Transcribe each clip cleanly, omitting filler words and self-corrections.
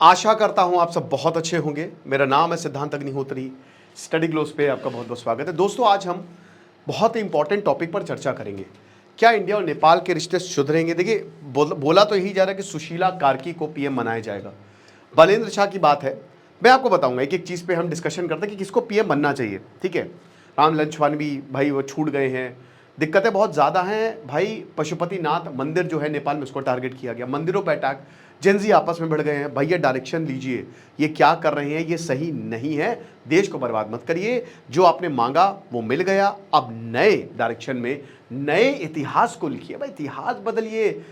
आशा करता हूं आप सब बहुत अच्छे होंगे। मेरा नाम है सिद्धांत अग्निहोत्री। स्टडी ग्लोस पे आपका बहुत बहुत स्वागत है। दोस्तों, आज हम बहुत ही इंपॉर्टेंट टॉपिक पर चर्चा करेंगे। क्या इंडिया और नेपाल के रिश्ते सुधरेंगे? देखिए, बोला तो यही जा रहा है कि सुशीला कार्की को पीएम बनाया जाएगा। बलेंद्र शाह की बात है। मैं आपको बताऊंगा एक एक चीज़ पे हम डिस्कशन करते हैं कि किसको पीएम बनना चाहिए। ठीक है, राम लक्ष्मण भी भाई वो छूट गए हैं, दिक्कतें बहुत ज़्यादा हैं भाई। पशुपतिनाथ मंदिर जो है नेपाल में, उसको टारगेट किया गया, मंदिरों पर अटैक, जेनजी आपस में भिड़ गए हैं। भैया डायरेक्शन लीजिए, ये क्या कर रहे हैं, ये सही नहीं है। देश को बर्बाद मत करिए। जो आपने मांगा वो मिल गया। अब नए डायरेक्शन में नए इतिहास को लिखिए भाई, इतिहास बदलिए।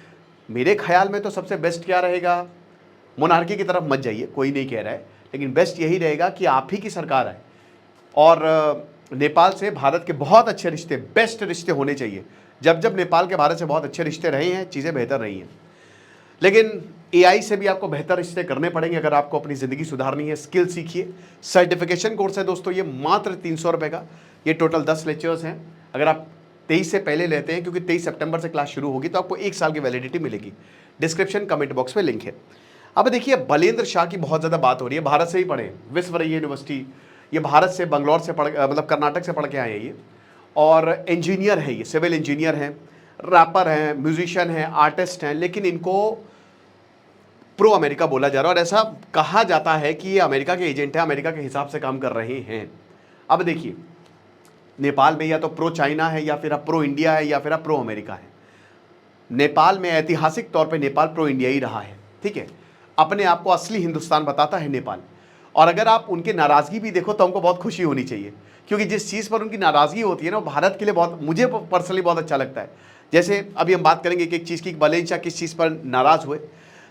मेरे ख्याल में तो सबसे बेस्ट क्या रहेगा, मोनार्की की तरफ मत जाइए, कोई नहीं कह रहा है, लेकिन बेस्ट यही रहेगा कि आप ही की सरकार आए और नेपाल से भारत के बहुत अच्छे रिश्ते, बेस्ट रिश्ते होने चाहिए। जब जब नेपाल के भारत से बहुत अच्छे रिश्ते रहे हैं, चीज़ें बेहतर रही हैं। लेकिन एआई से भी आपको बेहतर रिश्ते करने पड़ेंगे अगर आपको अपनी ज़िंदगी सुधारनी है। स्किल सीखिए। सर्टिफिकेशन कोर्स है दोस्तों, ये मात्र 300 रुपये का। ये टोटल 10 लेक्चर्स हैं। अगर आप 23 से पहले लेते हैं, क्योंकि 23 सितंबर से क्लास शुरू होगी, तो आपको 1 साल की वैलिडिटी मिलेगी। डिस्क्रिप्शन कमेंट बॉक्स में लिंक है। अब देखिए, बलेंद्र शाह की बहुत ज़्यादा बात हो रही है। भारत से ही पढ़े, विश्वरैया यूनिवर्सिटी, ये भारत से, बंगलौर से मतलब कर्नाटक से पढ़ के आए हैं ये। और इंजीनियर है, ये सिविल इंजीनियर हैं, रैपर हैं, म्यूजिशियन हैं, आर्टिस्ट हैं। लेकिन इनको प्रो अमेरिका बोला जा रहा है और ऐसा कहा जाता है कि ये अमेरिका के एजेंट है, अमेरिका के हिसाब से काम कर रहे हैं। अब देखिए, नेपाल में या तो प्रो चाइना है, या फिर अब प्रो इंडिया है, या फिर अब प्रो अमेरिका है। नेपाल में ऐतिहासिक तौर पे नेपाल प्रो इंडिया ही रहा है। ठीक है, अपने आप को असली हिंदुस्तान बताता है नेपाल। और अगर आप उनकी नाराज़गी भी देखो तो हमको बहुत खुशी होनी चाहिए, क्योंकि जिस चीज़ पर उनकी नाराज़गी होती है ना, वो भारत के लिए बहुत, मुझे पर्सनली बहुत अच्छा लगता है। जैसे अभी हम बात करेंगे एक एक चीज़ की, बलेंद्र शाह किस चीज़ पर नाराज़ हुए,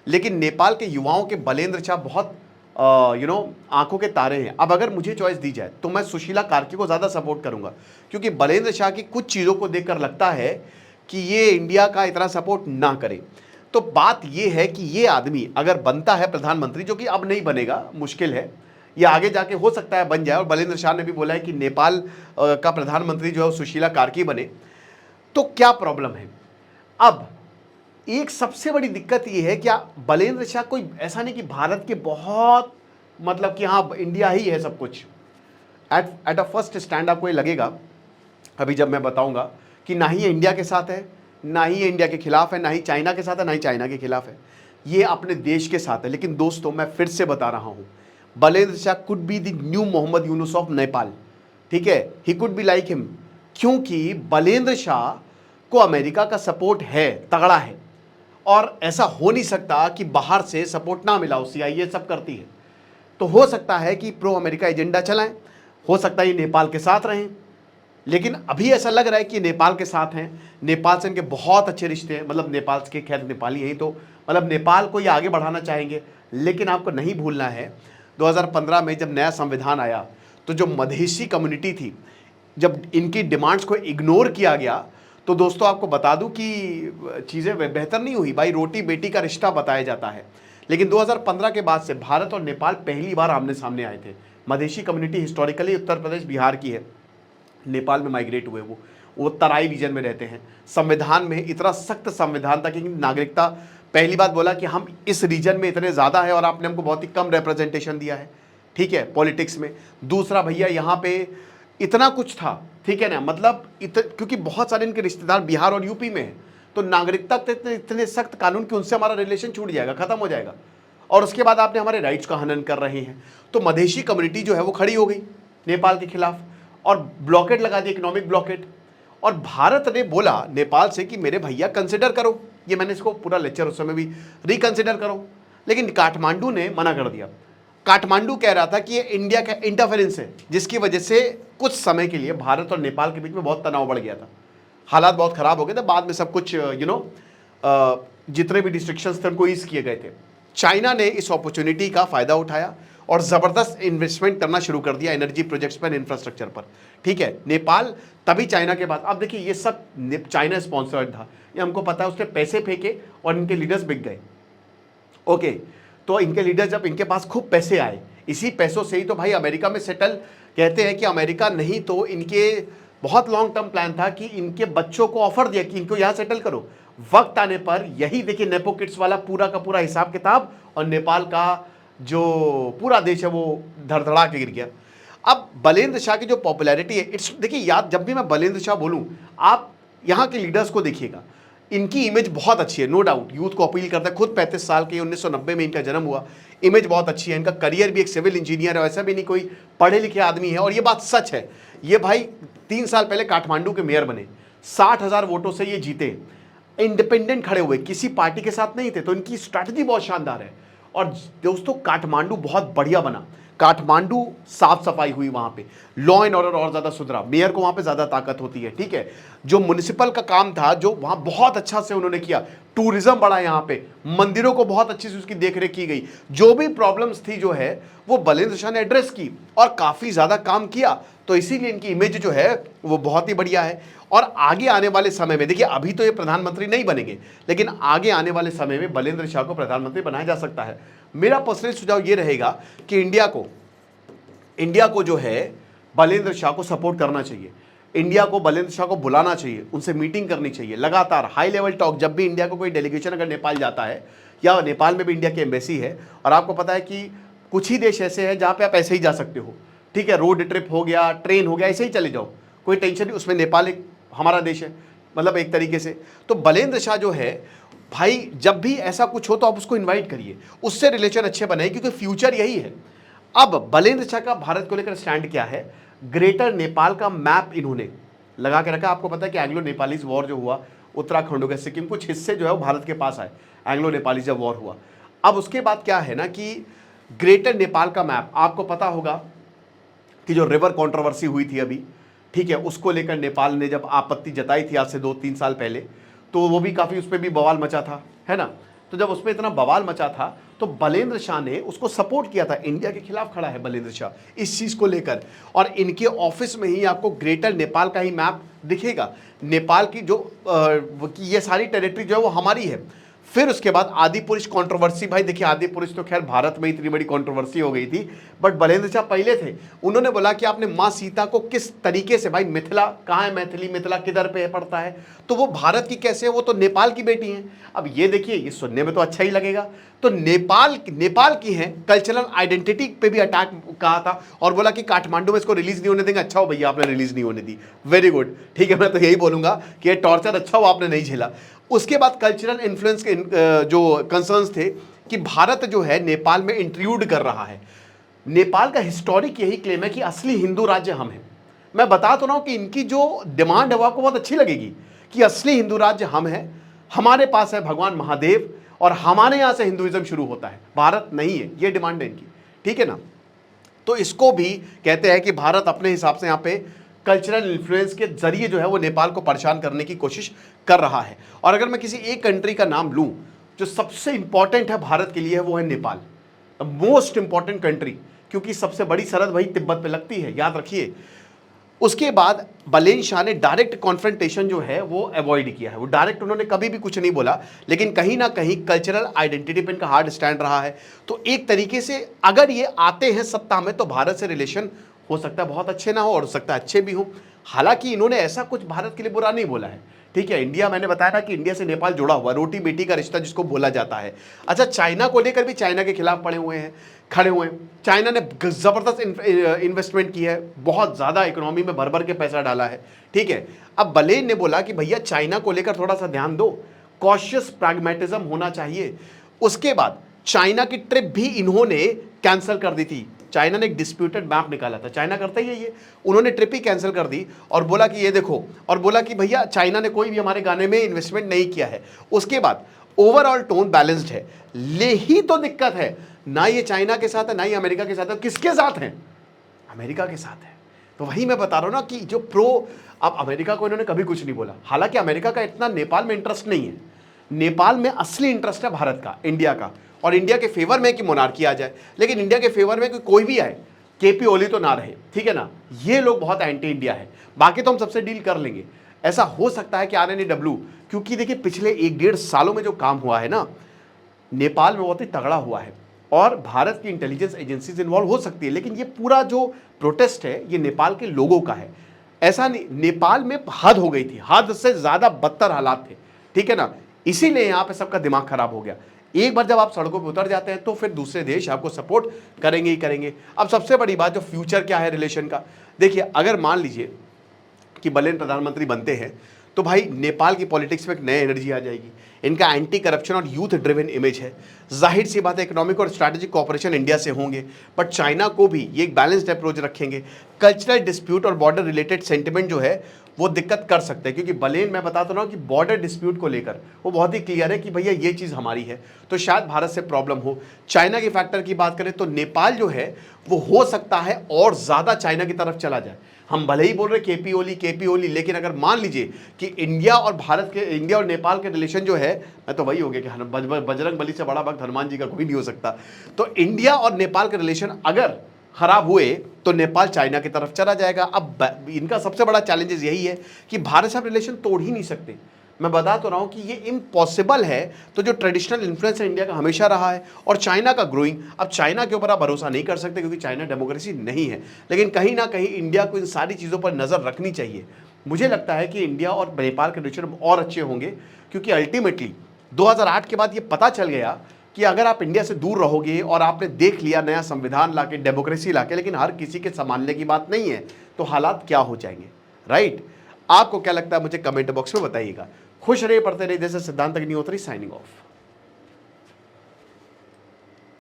लेकिन नेपाल के युवाओं के बलेंद्र शाह बहुत आंखों के तारे हैं। अब अगर मुझे चॉइस दी जाए तो मैं सुशीला कार्की को ज़्यादा सपोर्ट करूंगा, क्योंकि बलेंद्र शाह की कुछ चीज़ों को देखकर लगता है कि ये इंडिया का इतना सपोर्ट ना करे। तो बात ये है कि ये आदमी अगर बनता है प्रधानमंत्री, जो कि अब नहीं बनेगा, मुश्किल है, ये आगे जाके हो सकता है बन जाए, और बलेंद्र शाह ने भी बोला है कि नेपाल का प्रधानमंत्री जो है वो सुशीला कार्की बने, तो क्या प्रॉब्लम है? अब एक सबसे बड़ी दिक्कत ये है, क्या बलेंद्र शाह कोई ऐसा नहीं कि भारत के बहुत, मतलब कि हाँ इंडिया ही है सब कुछ। एट अ फर्स्ट स्टैंड आपको ये लगेगा, अभी जब मैं बताऊंगा, कि ना ही ये इंडिया के साथ है, ना ही ये इंडिया के खिलाफ है, ना ही चाइना के साथ है, ना ही चाइना के खिलाफ है, ये अपने देश के साथ है। लेकिन दोस्तों, मैं फिर से बता रहा हूं, Balendra Shah could be the new Mohammad Yunus of Nepal. ठीक है, he could be like him, क्योंकि बलेंद्र शाह को अमेरिका का सपोर्ट है, तगड़ा है, और ऐसा हो नहीं सकता कि बाहर से सपोर्ट ना मिला हो। सीआईए सब करती है, तो हो सकता है कि प्रो अमेरिका एजेंडा चलाएं, हो सकता है ये नेपाल के साथ रहें। लेकिन अभी ऐसा लग रहा है कि नेपाल के साथ हैं, नेपाल से इनके बहुत अच्छे रिश्ते हैं, मतलब नेपाल के, खैर नेपाली हैं तो मतलब नेपाल को ये आगे बढ़ाना चाहेंगे। लेकिन आपको नहीं भूलना है, 2015 में जब नया संविधान आया, तो जो मधेसी कम्युनिटी थी, जब इनकी डिमांड्स को इग्नोर किया गया, तो दोस्तों आपको बता दूं कि चीज़ें बेहतर नहीं हुई भाई। रोटी बेटी का रिश्ता बताया जाता है। लेकिन 2015 के बाद से भारत और नेपाल पहली बार आमने सामने आए थे। मधेसी कम्युनिटी हिस्टोरिकली उत्तर प्रदेश बिहार की है, नेपाल में माइग्रेट हुए, वो तराई रीजन में रहते हैं। संविधान में इतना सख्त संविधान था कि नागरिकता, पहली बात बोला कि हम इस रीजन में इतने ज़्यादा है और आपने हमको बहुत ही कम रिप्रेजेंटेशन दिया है, ठीक है, पॉलिटिक्स में। दूसरा भैया, यहाँ पे इतना कुछ था, ठीक है ना, मतलब क्योंकि बहुत सारे इनके रिश्तेदार बिहार और यूपी में हैं, तो नागरिकता के इतने सख्त कानून कि उनसे हमारा रिलेशन छूट जाएगा, खत्म हो जाएगा, और उसके बाद आपने हमारे राइट्स का हनन कर रहे हैं। तो मधेसी कम्युनिटी जो है वो खड़ी हो गई नेपाल के खिलाफ और ब्लॉकेट लगा दी, इकोनॉमिक ब्लॉकेट। और भारत ने बोला नेपाल से कि मेरे भैया कंसिडर करो, ये मैंने इसको पूरा लेक्चर उस समय भी, रिकंसिडर करो। लेकिन काठमांडू ने मना कर दिया। काठमांडू कह रहा था कि ये इंडिया का इंटरफेरेंस है, जिसकी वजह से कुछ समय के लिए भारत और नेपाल के बीच में बहुत तनाव बढ़ गया था, हालात बहुत ख़राब हो गए थे। बाद में सब कुछ जितने भी डिस्ट्रिक्शंस थे उनको ईज किए गए थे। चाइना ने इस अपॉर्चुनिटी का फ़ायदा उठाया और ज़बरदस्त इन्वेस्टमेंट करना शुरू कर दिया एनर्जी प्रोजेक्ट्स पर, इंफ्रास्ट्रक्चर पर, ठीक है। नेपाल तभी चाइना के बाद, अब देखिए ये सब चाइना स्पॉन्सर्ड था, ये हमको पता है। उसने पैसे फेंके और इनके लीडर्स बिक गए। ओके, तो इनके लीडर, जब इनके पास खूब पैसे आए, इसी पैसों से ही तो भाई अमेरिका में सेटल, कहते हैं कि अमेरिका नहीं तो इनके बहुत लॉन्ग टर्म प्लान था कि इनके बच्चों को ऑफर दिया कि इनको यहाँ सेटल करो। वक्त आने पर यही देखिए नेपो किड्स वाला पूरा का पूरा हिसाब किताब और नेपाल का जो पूरा देश है वो धड़धड़ा के गिर गया। अब बलेंद्र शाह की जो पॉपुलैरिटी है, इट्स देखिए याद, जब भी मैं बलेंद्र शाह बोलूं, आप यहाँ के लीडर्स को देखिएगा, इनकी इमेज बहुत अच्छी है, नो डाउट, यूथ को अपील करता है, खुद 35 साल के, 1990 में इनका जन्म हुआ, इमेज बहुत अच्छी है, इनका करियर भी एक सिविल इंजीनियर है, वैसा भी नहीं कोई पढ़े लिखे आदमी है। और ये बात सच है, ये भाई 3 साल पहले काठमांडू के मेयर बने, 60,000 वोटों से ये जीते, इंडिपेंडेंट खड़े हुए, किसी पार्टी के साथ नहीं थे, तो इनकी स्ट्रैटेजी बहुत शानदार है। और दोस्तों काठमांडू बहुत बढ़िया बना, काठमांडू साफ सफाई हुई, वहां पे लॉ एंड ऑर्डर और ज्यादा सुधरा, मेयर को वहां पे ज्यादा ताकत होती है, ठीक है। जो म्युनिसिपल का काम था जो वहां बहुत अच्छा से उन्होंने किया, टूरिज्म बढ़ा, यहाँ पे मंदिरों को बहुत अच्छी से उसकी देखरेख की गई, जो भी प्रॉब्लम्स थी जो है वो बलेंद्र शाह ने एड्रेस की और काफी ज्यादा काम किया, तो इसीलिए इनकी इमेज जो है वो बहुत ही बढ़िया है। और आगे आने वाले समय में देखिए, अभी तो ये प्रधानमंत्री नहीं बनेंगे, लेकिन आगे आने वाले समय में बलेंद्र शाह को प्रधानमंत्री बनाया जा सकता है। मेरा पर्सनल सुझाव ये रहेगा कि इंडिया को जो है बलेंद्र शाह को सपोर्ट करना चाहिए, इंडिया को बलेंद्र शाह को बुलाना चाहिए, उनसे मीटिंग करनी चाहिए, लगातार हाई लेवल टॉक। जब भी इंडिया को कोई डेलीगेशन अगर नेपाल जाता है, या नेपाल में भी इंडिया की एम्बेसी है, और आपको पता है कि कुछ ही देश ऐसे हैं जहाँ पे आप ऐसे ही जा सकते हो, ठीक है, रोड ट्रिप हो गया, ट्रेन हो गया, ऐसे ही चले जाओ, कोई टेंशन नहीं, उसमें नेपाल एक हमारा देश है, मतलब एक तरीके से। तो बलेंद्र शाह जो है भाई, जब भी ऐसा कुछ हो तो आप उसको इन्वाइट करिए, उससे रिलेशन अच्छे बनाइए, क्योंकि फ्यूचर यही है। अब बलेंद्र शाह का भारत को लेकर स्टैंड क्या है, ग्रेटर नेपाल का मैप इन्होंने लगा के रखा। आपको पता है कि एंग्लो नेपालीज वॉर जो हुआ, उत्तराखंड हो गया, सिक्किम, कुछ हिस्से जो है वो भारत के पास आए, एंग्लो नेपाली जब वॉर हुआ। अब उसके बाद क्या है ना कि ग्रेटर नेपाल का मैप, आपको पता होगा कि जो रिवर कंट्रोवर्सी हुई थी अभी, ठीक है, उसको लेकर नेपाल ने जब आपत्ति जताई थी आज से 2-3 साल पहले, तो वो भी काफ़ी, उस पर भी बवाल मचा था, है ना। तो जब उसमें इतना बवाल मचा था तो बलेंद्र शाह ने उसको सपोर्ट किया था, इंडिया के खिलाफ खड़ा है बलेंद्र शाह इस चीज़ को लेकर। और इनके ऑफिस में ही आपको ग्रेटर नेपाल का ही मैप दिखेगा, नेपाल की जो ये सारी टेरिटरी जो है वो हमारी है। फिर उसके बाद आदि पुरुष कंट्रोवर्सी, भाई देखिए आदि पुरुष तो खैर भारत में इतनी बड़ी कंट्रोवर्सी हो गई थी, बट बलेंद्र शाह पहले थे, उन्होंने बोला कि आपने माँ सीता को किस तरीके से, भाई मिथिला कहाँ है, मैथिली मिथिला किधर पे पड़ता है, तो वो भारत की कैसे है, वो तो नेपाल की बेटी हैं। अब ये देखिए, ये सुनने में तो अच्छा ही लगेगा, तो नेपाल की है, कल्चरल आइडेंटिटी पे भी अटैक कहा था, और बोला कि काठमांडू में इसको रिलीज नहीं होने देंगे। अच्छा हो भैया आपने रिलीज नहीं होने दी, वेरी गुड, ठीक है, मैं तो यही बोलूंगा कि ये टॉर्चर अच्छा हो आपने नहीं झेला। उसके बाद कल्चरल इन्फ्लुएंस के जो कंसर्न्स थे कि भारत जो है नेपाल में इंट्रूड कर रहा है। नेपाल का हिस्टोरिक यही क्लेम है कि असली हिंदू राज्य हम हैं। मैं बता तो रहा हूं कि इनकी जो डिमांड है वो आपको बहुत अच्छी लगेगी कि असली हिंदू राज्य हम हैं, हमारे पास है भगवान महादेव, और हमारे यहां से हिंदुइज्म शुरू होता है, भारत नहीं है, ये डिमांड है इनकी, ठीक है ना। तो इसको भी कहते हैं कि भारत अपने हिसाब से यहाँ पे कल्चरल इन्फ्लुएंस के जरिए जो है वो नेपाल को परेशान करने की कोशिश कर रहा है। और अगर मैं किसी एक कंट्री का नाम लूं जो सबसे इंपॉर्टेंट है भारत के लिए, वो है नेपाल, मोस्ट इंपॉर्टेंट कंट्री, क्योंकि सबसे बड़ी सरहद वही तिब्बत पे लगती है, याद रखिए। उसके बाद बलेंद्र शाह ने डायरेक्ट कॉन्फ्रंटेशन जो है वो अवॉइड किया है, वो डायरेक्ट उन्होंने कभी भी कुछ नहीं बोला, लेकिन कहीं ना कहीं कल्चरल आइडेंटिटी पे इनका हार्ड स्टैंड रहा है। तो एक तरीके से अगर ये आते हैं सत्ता में तो भारत से रिलेशन हो सकता है बहुत अच्छे ना हो, और हो सकता है अच्छे भी हो। हालांकि इन्होंने ऐसा कुछ भारत के लिए बुरा नहीं बोला है, ठीक है। इंडिया, मैंने बताया ना कि इंडिया से नेपाल जुड़ा हुआ, रोटी बेटी का रिश्ता जिसको बोला जाता है। अच्छा, चाइना को लेकर भी चाइना के खिलाफ खड़े हुए हैं। चाइना ने जबरदस्त इन्वेस्टमेंट की है, बहुत ज़्यादा इकोनॉमी में भर भर के पैसा डाला है, ठीक है। अब बलेन ने बोला कि भैया चाइना को लेकर थोड़ा सा ध्यान दो, कॉशियस प्रैग्मेटिज्म होना चाहिए। उसके बाद चाइना की ट्रिप भी इन्होंने कैंसिल कर दी थी। चाइना ने एक डिस्प्यूटेड मैप निकाला था, चाइना करता ही है ये, उन्होंने ट्रिप ही कैंसिल कर दी और बोला कि ये देखो, और बोला कि भैया चाइना ने कोई भी हमारे गाने में इन्वेस्टमेंट नहीं किया है। उसके बाद ओवरऑल टोन बैलेंस्ड है, ले ही तो दिक्कत है, ना ये चाइना के साथ है ना ही अमेरिका के साथ है। किसके साथ है? अमेरिका के साथ है। तो वही मैं बता रहा हूं ना कि जो अब अमेरिका को इन्होंने कभी कुछ नहीं बोला, हालांकि अमेरिका का इतना नेपाल में इंटरेस्ट नहीं है। नेपाल में असली इंटरेस्ट है भारत का, इंडिया का, और इंडिया के फेवर में कि मोनार्की आ जाए, लेकिन इंडिया के फेवर में कोई भी आए, केपी ओली तो ना रहे, ठीक है ना। ये लोग बहुत एंटी इंडिया है, बाकी तो हम सबसे डील कर लेंगे। ऐसा हो सकता है कि RNAW, क्योंकि देखिए पिछले 1-1.5 सालों में जो काम हुआ है ना नेपाल में बहुत ही तगड़ा हुआ है, और भारत की इंटेलिजेंस एजेंसीज इन्वॉल्व हो सकती है, लेकिन ये पूरा जो प्रोटेस्ट है ये नेपाल के लोगों का है। ऐसा नहीं, नेपाल में हद हो गई थी, हद से ज्यादा बदतर हालात थे, ठीक है ना, इसीलिए यहाँ पे सबका दिमाग खराब हो गया। एक बार जब आप सड़कों पे उतर जाते हैं तो फिर दूसरे देश आपको सपोर्ट करेंगे ही करेंगे। अब सबसे बड़ी बात, जो फ्यूचर क्या है रिलेशन का, देखिए अगर मान लीजिए कि बलेन प्रधानमंत्री बनते हैं तो भाई नेपाल की पॉलिटिक्स में एक नई एनर्जी आ जाएगी। इनका एंटी करप्शन और यूथ ड्रिवन इमेज है, जाहिर सी बात है इकोनॉमिक और स्ट्रैटेजिक कोऑपरेशन इंडिया से होंगे, बट चाइना को भी ये एक बैलेंस्ड अप्रोच रखेंगे। कल्चरल डिस्प्यूट और बॉर्डर रिलेटेड सेंटिमेंट जो है वो दिक्कत कर सकते हैं, क्योंकि बलेन मैं बताता रहा हूँ कि बॉर्डर डिस्प्यूट को लेकर वो बहुत ही क्लियर है कि भैया ये चीज़ हमारी है, तो शायद भारत से प्रॉब्लम हो। चाइना के फैक्टर की बात करें तो नेपाल जो है वो हो सकता है और ज़्यादा चाइना की तरफ चला जाए। हम भले ही बोल रहे केपी ओली, लेकिन अगर मान लीजिए कि इंडिया और नेपाल के रिलेशन जो है, मैं तो वही हो गया कि बजरंग बली से बड़ा भक्त हनुमान जी का कोई नहीं हो सकता, तो इंडिया और नेपाल के रिलेशन अगर खराब हुए तो नेपाल चाइना की तरफ चला जाएगा। अब इनका सबसे बड़ा चैलेंजेस यही है कि भारत से आप रिलेशन तोड़ ही नहीं सकते। मैं बता तो रहा हूं कि ये इम्पॉसिबल है। तो जो ट्रेडिशनल इन्फ्लुएंस है इंडिया का हमेशा रहा है और चाइना का ग्रोइंग, अब चाइना के ऊपर आप भरोसा नहीं कर सकते क्योंकि चाइना डेमोक्रेसी नहीं है, लेकिन कहीं ना कहीं इंडिया को इन सारी चीज़ों पर नज़र रखनी चाहिए। मुझे लगता है कि इंडिया और नेपाल के रिलेशन और अच्छे होंगे, क्योंकि अल्टीमेटली 2008 के बाद ये पता चल गया कि अगर आप इंडिया से दूर रहोगे और आपने देख लिया नया संविधान लाके, डेमोक्रेसी लाके, लेकिन हर किसी के संभालने की बात नहीं है, तो हालात क्या हो जाएंगे, राइट? आपको क्या लगता है मुझे कमेंट बॉक्स में बताइएगा। खुश रहिए, पढ़ते रहिए। जैसे सिद्धांत अग्निहोत्री, साइनिंग ऑफ।